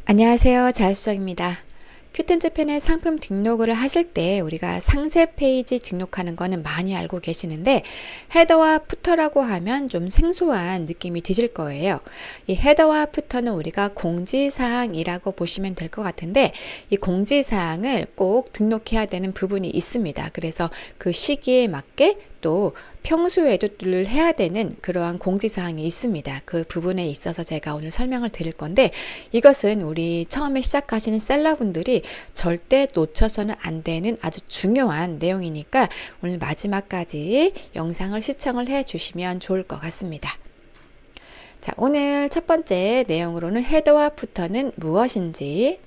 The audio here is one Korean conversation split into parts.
안녕하세요. 자유수정입니다. 큐텐제펜의 상품 등록을 하실 때 우리가 상세 페이지 등록하는 거는 많이 알고 계시는데 헤더와 푸터라고 하면 좀 생소한 느낌이 드실 거예요. 이 헤더와 푸터는 우리가 공지사항이라고 보시면 될 것 같은데 이 공지사항을 꼭 등록해야 되는 부분이 있습니다. 그래서 그 시기에 맞게 또 평소에도 늘 해야 되는 그러한 공지사항이 있습니다. 그 부분에 있어서 제가 오늘 설명을 드릴 건데 이것은 우리 처음에 시작하시는 셀러분들이 절대 놓쳐서는 안 되는 아주 중요한 내용이니까 오늘 마지막까지 영상을 시청을 해 주시면 좋을 것 같습니다. 자, 오늘 첫 번째 내용으로는 헤더와 푸터는 무엇인지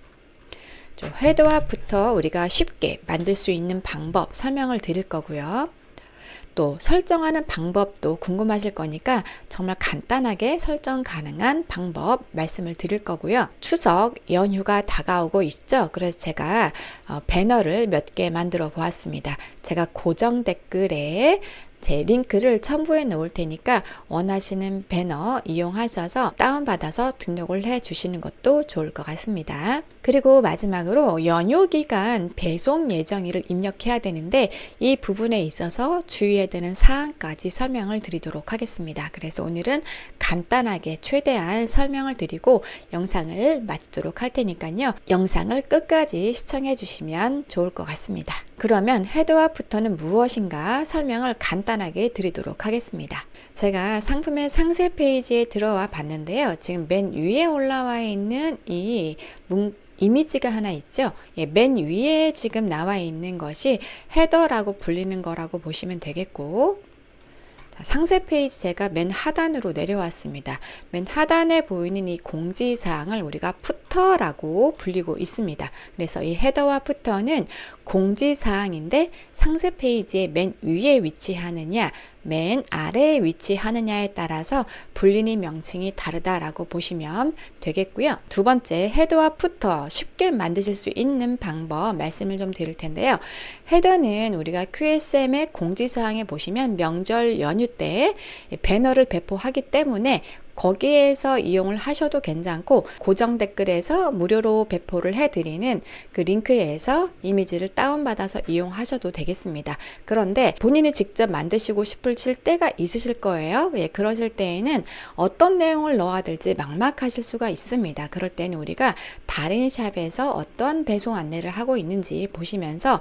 헤더와 푸터 우리가 쉽게 만들 수 있는 방법 설명을 드릴 거고요. 또 설정하는 방법도 궁금하실 거니까 정말 간단하게 설정 가능한 방법 말씀을 드릴 거고요. 추석 연휴가 다가오고 있죠. 그래서 제가 배너를 몇 개 만들어 보았습니다. 제가 고정 댓글에 제 링크를 첨부해 놓을 테니까 원하시는 배너 이용하셔서 다운받아서 등록을 해 주시는 것도 좋을 것 같습니다. 그리고 마지막으로 연휴 기간 배송 예정일을 입력해야 되는데 이 부분에 있어서 주의해야 되는 사항까지 설명을 드리도록 하겠습니다. 그래서 오늘은 간단하게 최대한 설명을 드리고 영상을 마치도록 할 테니까요. 영상을 끝까지 시청해 주시면 좋을 것 같습니다. 그러면 헤더와 푸터는 무엇인가 설명을 간단하게 드리도록 하겠습니다. 제가 상품의 상세 페이지에 들어와 봤는데요. 지금 맨 위에 올라와 있는 이 이미지가 하나 있죠. 맨 위에 지금 나와 있는 것이 헤더라고 불리는 거라고 보시면 되겠고, 상세 페이지 제가 맨 하단으로 내려왔습니다. 맨 하단에 보이는 이 공지사항을 우리가 푸터라고 불리고 있습니다. 그래서 이 헤더와 푸터는 공지사항인데 상세 페이지의 맨 위에 위치하느냐 맨 아래에 위치하느냐에 따라서 불리는 명칭이 다르다라고 보시면 되겠고요. 두 번째, 헤더와 푸터 쉽게 만드실 수 있는 방법 말씀을 좀 드릴 텐데요. 헤더는 우리가 QSM의 공지사항에 보시면 명절 연휴 때 배너를 배포하기 때문에 거기에서 이용을 하셔도 괜찮고 고정 댓글에서 무료로 배포를 해드리는 그 링크에서 이미지를 다운받아서 이용하셔도 되겠습니다. 그런데 본인이 직접 만드시고 싶으실 때가 있으실 거예요. 그러실 때에는 어떤 내용을 넣어야 될지 막막하실 수가 있습니다. 그럴 때는 우리가 다른 샵에서 어떤 배송 안내를 하고 있는지 보시면서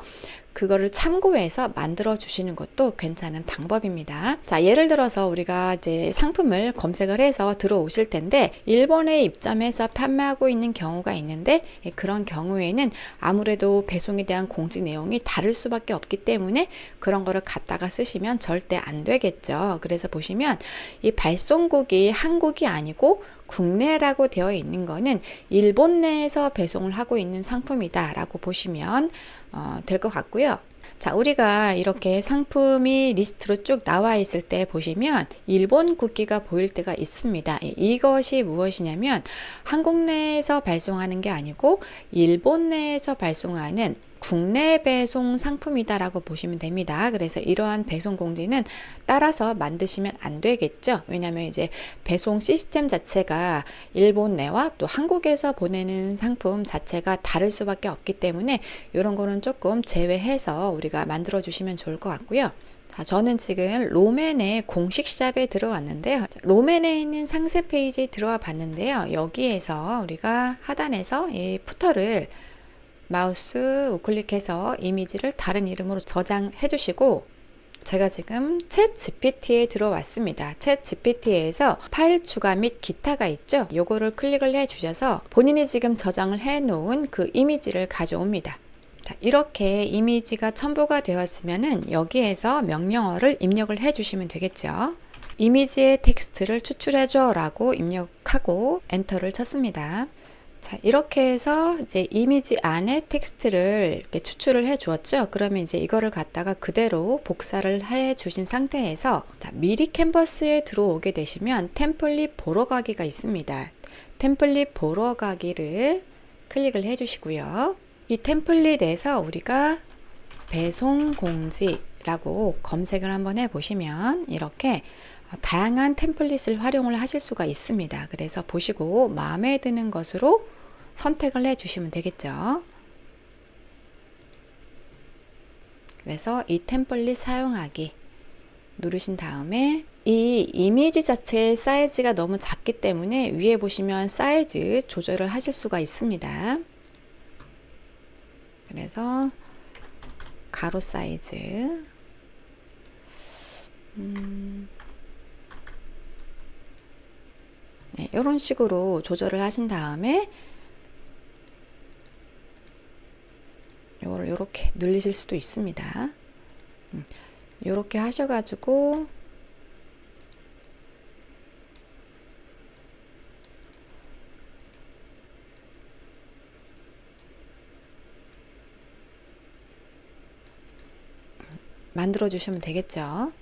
그거를 참고해서 만들어 주시는 것도 괜찮은 방법입니다. 자, 예를 들어서 우리가 이제 상품을 검색을 해서 들어오실 텐데 일본에 입점해서 판매하고 있는 경우가 있는데 그런 경우에는 아무래도 배송에 대한 공지 내용이 다를 수밖에 없기 때문에 그런 거를 갖다가 쓰시면 절대 안 되겠죠. 그래서 보시면 이 발송국이 한국이 아니고 국내라고 되어 있는 거는 일본 내에서 배송을 하고 있는 상품이다 라고 보시면 될 것 같고요. 자, 우리가 이렇게 상품이 리스트로 쭉 나와 있을 때 보시면 일본 국기가 보일 때가 있습니다. 이것이 무엇이냐면 한국 내에서 발송하는 게 아니고 일본 내에서 발송하는 국내 배송 상품이다라고 보시면 됩니다. 그래서 이러한 배송 공지는 따라서 만드시면 안 되겠죠. 왜냐하면 이제 배송 시스템 자체가 일본 내와 또 한국에서 보내는 상품 자체가 다를 수밖에 없기 때문에 이런 거는 조금 제외해서 우리가 만들어 주시면 좋을 것 같고요. 자, 저는 지금 로맨의 공식 샵에 들어왔는데요. 로맨에 있는 상세 페이지에 들어와 봤는데요. 여기에서 우리가 하단에서 이 푸터를 마우스 우클릭해서 이미지를 다른 이름으로 저장해 주시고 제가 지금 챗 GPT에 들어왔습니다. 챗 GPT에서 파일 추가 및 기타가 있죠. 요거를 클릭을 해 주셔서 본인이 지금 저장을 해 놓은 그 이미지를 가져옵니다. 자, 이렇게 이미지가 첨부가 되었으면은 여기에서 명령어를 입력을 해 주시면 되겠죠. 이미지의 텍스트를 추출해 줘 라고 입력하고 엔터를 쳤습니다. 자, 이렇게 해서 이제 이미지 안에 텍스트를 이렇게 추출을 해 주었죠. 그러면 이제 이거를 갖다가 그대로 복사를 해 주신 상태에서 자, 미리 캔버스에 들어오게 되시면 템플릿 보러 가기가 있습니다. 템플릿 보러 가기를 클릭을 해 주시고요. 이 템플릿에서 우리가 배송 공지라고 검색을 한번 해 보시면 이렇게 다양한 템플릿을 활용을 하실 수가 있습니다. 그래서 보시고 마음에 드는 것으로 선택을 해 주시면 되겠죠. 그래서 이 템플릿 사용하기 누르신 다음에 이 이미지 자체의 사이즈가 너무 작기 때문에 위에 보시면 사이즈 조절을 하실 수가 있습니다. 그래서 가로 사이즈 네, 이런 식으로 조절을 하신 다음에 요거를 이렇게 늘리실 수도 있습니다. 이렇게 하셔가지고 만들어 주시면 되겠죠.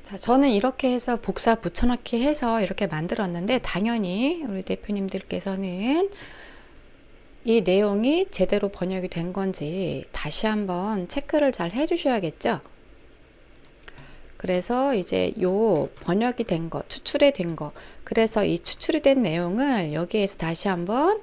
자, 저는 이렇게 해서 복사 붙여넣기 해서 이렇게 만들었는데 당연히 우리 대표님들께서는 이 내용이 제대로 번역이 된 건지 다시 한번 체크를 잘 해 주셔야겠죠. 그래서 이제 요 번역이 된 거, 추출이 된 거, 그래서 이 추출이 된 내용을 여기에서 다시 한번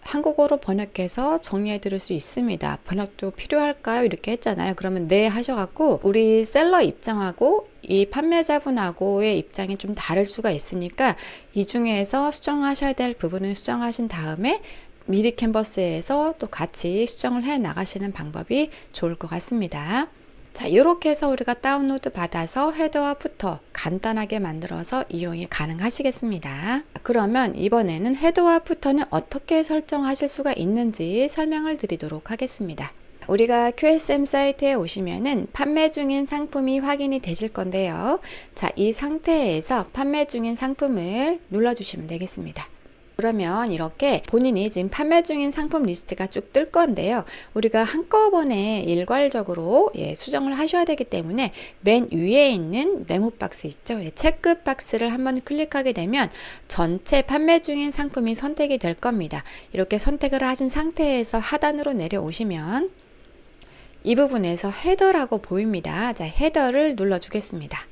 한국어로 번역해서 정리해 드릴 수 있습니다. 번역도 필요할까요? 이렇게 했잖아요. 그러면 네 하셔갖고 우리 셀러 입장하고 이 판매자분하고의 입장이 좀 다를 수가 있으니까 이 중에서 수정하셔야 될 부분은 수정하신 다음에 미리 캔버스에서 또 같이 수정을 해 나가시는 방법이 좋을 것 같습니다. 자, 이렇게 해서 우리가 다운로드 받아서 헤더와 푸터 간단하게 만들어서 이용이 가능하시겠습니다. 그러면 이번에는 헤더와 푸터는 어떻게 설정하실 수가 있는지 설명을 드리도록 하겠습니다. 우리가 QSM 사이트에 오시면은 판매 중인 상품이 확인이 되실 건데요. 자, 이 상태에서 판매 중인 상품을 눌러주시면 되겠습니다. 그러면 이렇게 본인이 지금 판매 중인 상품 리스트가 쭉 뜰 건데요. 우리가 한꺼번에 일괄적으로 수정을 하셔야 되기 때문에 맨 위에 있는 네모 박스 있죠. 체크 박스를 한번 클릭하게 되면 전체 판매 중인 상품이 선택이 될 겁니다. 이렇게 선택을 하신 상태에서 하단으로 내려오시면 이 부분에서 헤더라고 보입니다. 자, 헤더를 눌러주겠습니다.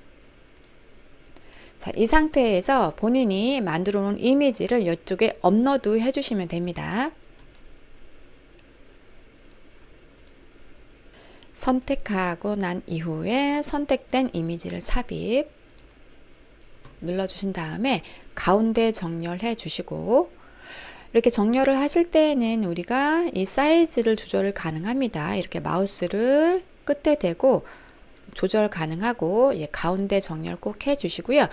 자, 이 상태에서 본인이 만들어 놓은 이미지를 이쪽에 업로드 해주시면 됩니다. 선택하고 난 이후에 선택된 이미지를 삽입 눌러주신 다음에 가운데 정렬해 주시고 이렇게 정렬을 하실 때에는 우리가 이 사이즈를 조절을 가능합니다. 이렇게 마우스를 끝에 대고 조절 가능하고 가운데 정렬 꼭 해주시고요.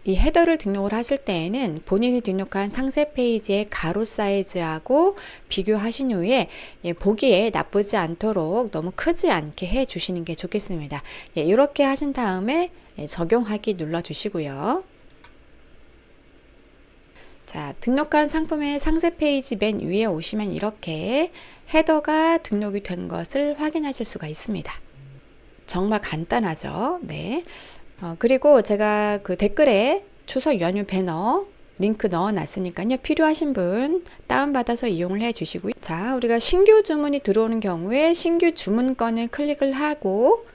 이 헤더를 등록을 하실 때에는 본인이 등록한 상세 페이지의 가로 사이즈하고 비교하신 후에 보기에 나쁘지 않도록 너무 크지 않게 해주시는 게 좋겠습니다. 이렇게 하신 다음에 적용하기 눌러주시고요. 자, 등록한 상품의 상세 페이지 맨 위에 오시면 이렇게 헤더가 등록이 된 것을 확인하실 수가 있습니다. 정말 간단하죠. 네. 그리고 제가 그 댓글에 추석 연휴 배너 링크 넣어 놨으니까요. 필요하신 분 다운받아서 이용을 해 주시고요. 자, 우리가 신규 주문이 들어오는 경우에 신규 주문건을 클릭을 하고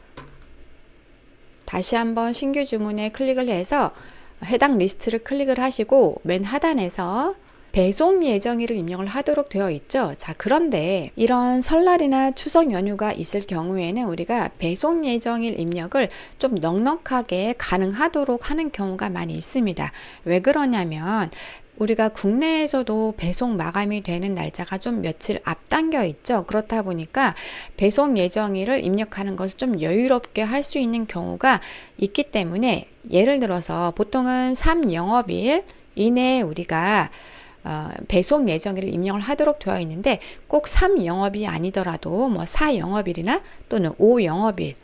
다시 한번 신규 주문에 클릭을 해서 해당 리스트를 클릭을 하시고 맨 하단에서 배송 예정일을 입력을 하도록 되어 있죠. 자, 그런데 이런 설날이나 추석 연휴가 있을 경우에는 우리가 배송 예정일 입력을 좀 넉넉하게 가능하도록 하는 경우가 많이 있습니다. 왜 그러냐면 우리가 국내에서도 배송 마감이 되는 날짜가 좀 며칠 앞당겨 있죠. 그렇다 보니까 배송 예정일을 입력하는 것을 좀 여유롭게 할 수 있는 경우가 있기 때문에 예를 들어서 보통은 3영업일 이내에 우리가 배송 예정일을 입력을 하도록 되어 있는데 꼭 3영업이 아니더라도 뭐 4영업일이나 또는 5영업일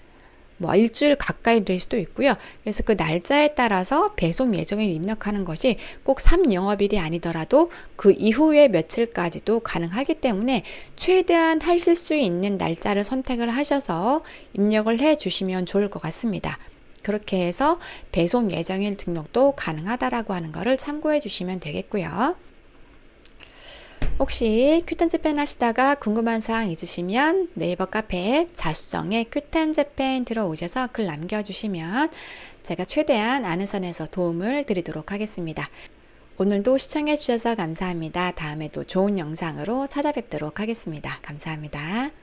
뭐 일주일 가까이 될 수도 있고요. 그래서 그 날짜에 따라서 배송 예정일 입력하는 것이 꼭 3영업일이 아니더라도 그 이후에 며칠까지도 가능하기 때문에 최대한 하실 수 있는 날짜를 선택을 하셔서 입력을 해 주시면 좋을 것 같습니다. 그렇게 해서 배송 예정일 등록도 가능하다라고 하는 것을 참고해 주시면 되겠고요. 혹시 큐텐재팬 하시다가 궁금한 사항 있으시면 네이버 카페 자수정에 큐텐재팬 들어오셔서 글 남겨주시면 제가 최대한 아는 선에서 도움을 드리도록 하겠습니다. 오늘도 시청해 주셔서 감사합니다. 다음에도 좋은 영상으로 찾아뵙도록 하겠습니다. 감사합니다.